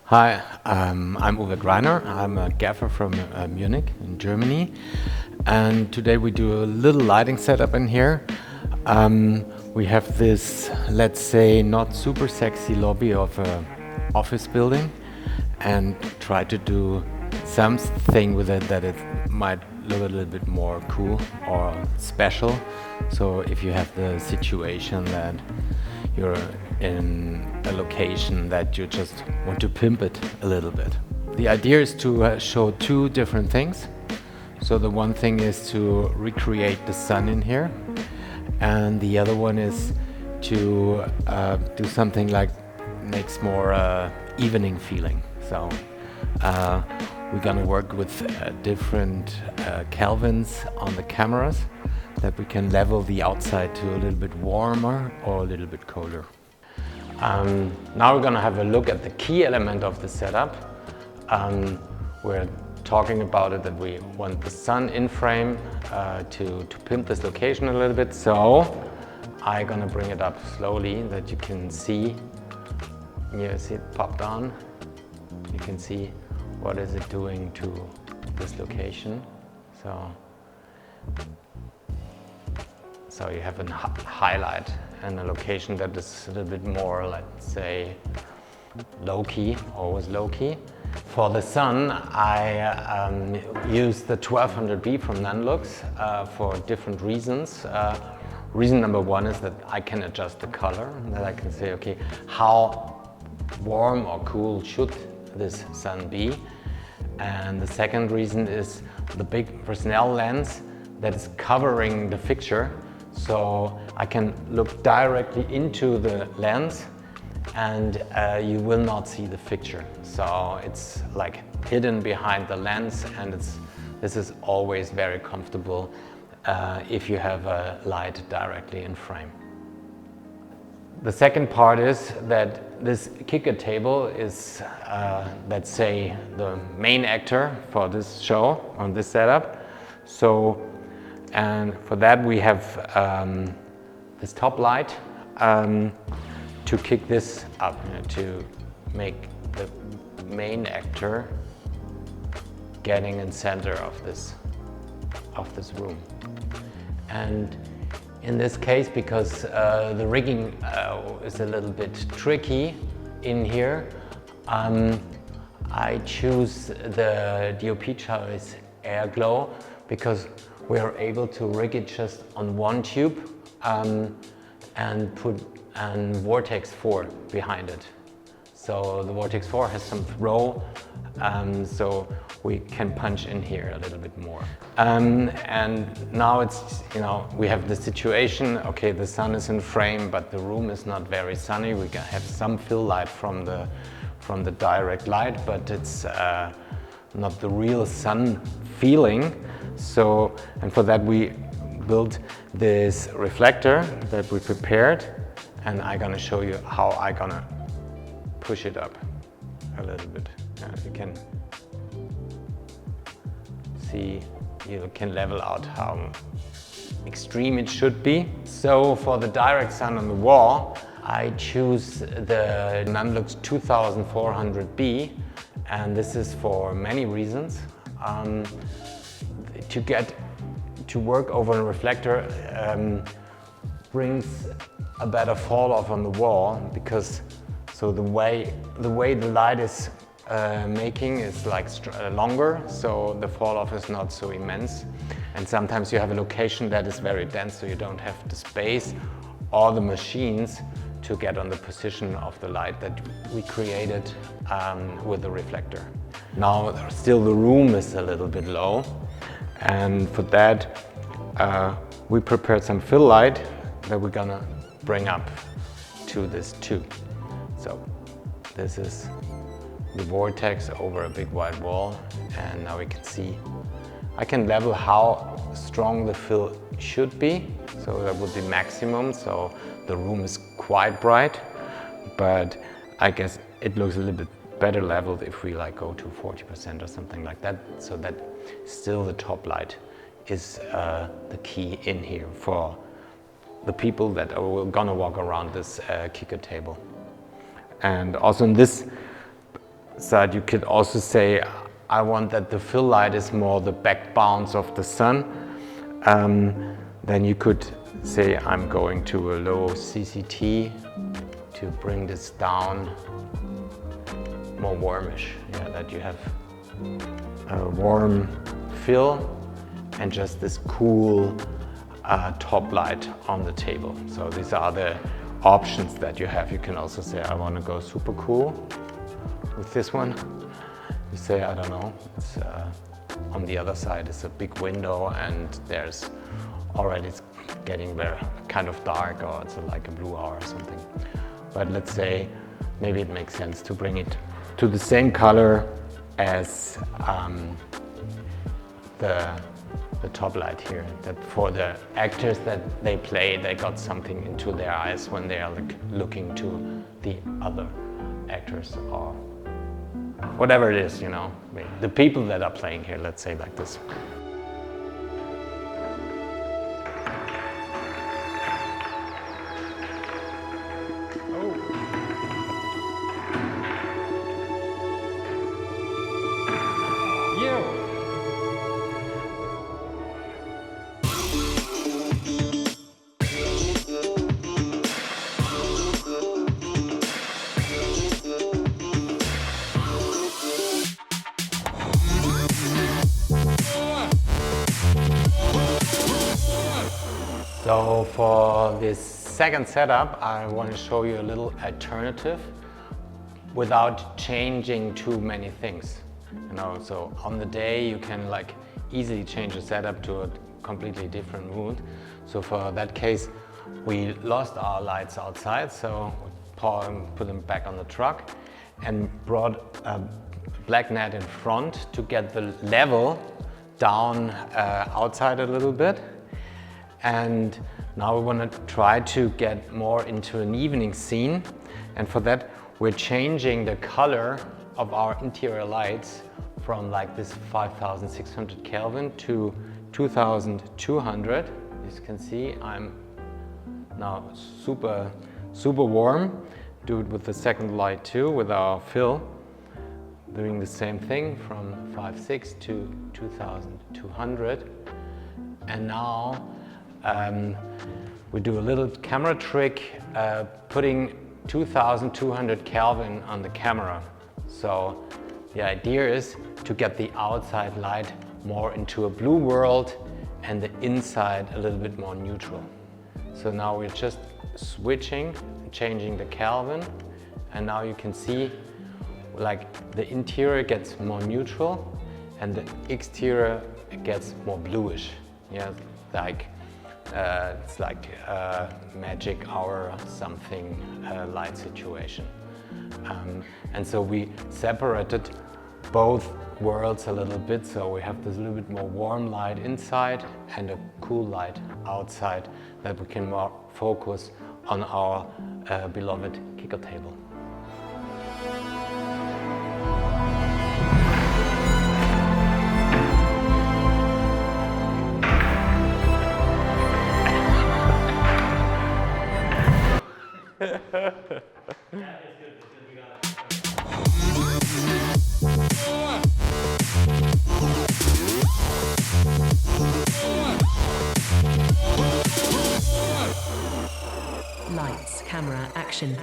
Hi, I'm Uwe Greiner. I'm a gaffer from Munich in Germany, and today we do a little lighting setup in here. We have this, let's say, not super sexy lobby of an office building, and try to do something with it that it might look a little bit more cool or special. So if you have the situation that you're in a location that you just want to pimp it a little bit. The idea is to show two different things. So the one thing is to recreate the sun in here, and the other one is to do something like makes more evening feeling. So we're gonna work with different kelvins on the cameras that we can level the outside to a little bit warmer or a little bit colder. Now we're gonna have a look at the key element of the setup. We're talking about it that we want the sun in frame to pimp this location a little bit. So I'm gonna bring it up slowly that you can see. You see it pop down. You can see what is it doing to this location. So you have a highlight and a location that is a little bit more, let's say, low-key, always low-key. For the sun, I use the 1200B from Nanlux for different reasons. Reason number one is that I can adjust the color, that I can say, okay, how warm or cool should this sun be? And the second reason is the big Fresnel lens that is covering the fixture. So I can look directly into the lens and you will not see the fixture. So it's like hidden behind the lens, and this is always very comfortable if you have a light directly in frame. The second part is that this kicker table is, let's say, the main actor for this show on this setup. And for that we have this top light to kick this up, to make the main actor getting in center of this room. And in this case, because the rigging is a little bit tricky in here, I choose the DoPChoice Air Glow because we are able to rig it just on one tube and put a Vortex4 behind it. So the Vortex4 has some throw, so we can punch in here a little bit more. And now it's, we have the situation, okay, the sun is in frame, but the room is not very sunny. We can have some fill light from the direct light, but it's not the real sun feeling. So, and for that we built this reflector that we prepared, and I'm gonna show you how I'm gonna push it up a little bit. You can see, you can level out how extreme it should be. So for the direct sun on the wall, I choose the Nanlux 2400B, and this is for many reasons. To work over a reflector brings a better fall off on the wall, because so the way the light is making is like longer, so the fall off is not so immense. And sometimes you have a location that is very dense, so you don't have the space or the machines to get on the position of the light that we created with the reflector. Now still the room is a little bit low, and for that we prepared some fill light that we're gonna bring up to this tube. So this is the vortex over a big white wall, and now we can see I can level how strong the fill should be, so that would be maximum. So the room is quite bright, but I guess it looks a little bit better leveled if we like go to 40% or something like that, so that still the top light is the key in here for the people that are gonna walk around this kicker table. And also in this side, you could also say, I want that the fill light is more the back bounce of the sun. Then you could say, I'm going to a low CCT to bring this down more warmish. Yeah, that you have a warm fill and just this cool top light on the table. So these are the options that you have. You can also say, I want to go super cool with this one. You say, I don't know, it's, on the other side is a big window and there's already it's getting very kind of dark, or it's like a blue hour or something. But let's say maybe it makes sense to bring it to the same color as the top light here. That for the actors that they play, they got something into their eyes when they are like looking to the other actors or whatever it is, you know, the people that are playing here, let's say like this. So for this second setup, I want to show you a little alternative without changing too many things. You know, so on the day you can like easily change the setup to a completely different mood. So for that case, we lost our lights outside, so we put them back on the truck and brought a black net in front to get the level down outside a little bit. And now we want to try to get more into an evening scene. And for that, we're changing the color of our interior lights from like this 5600 Kelvin to 2200. As you can see, I'm now super warm. Do it with the second light too, with our fill. Doing the same thing from 5.6 to 2200. And now we do a little camera trick, putting 2200 Kelvin on the camera. So the idea is to get the outside light more into a blue world and the inside a little bit more neutral. So now we're just switching, changing the Kelvin, and now you can see like the interior gets more neutral and the exterior gets more bluish. Yeah, like it's like a magic hour something light situation. And so we separated both worlds a little bit, so we have this little bit more warm light inside and a cool light outside that we can more focus on our beloved kicker table. Lights, camera, action.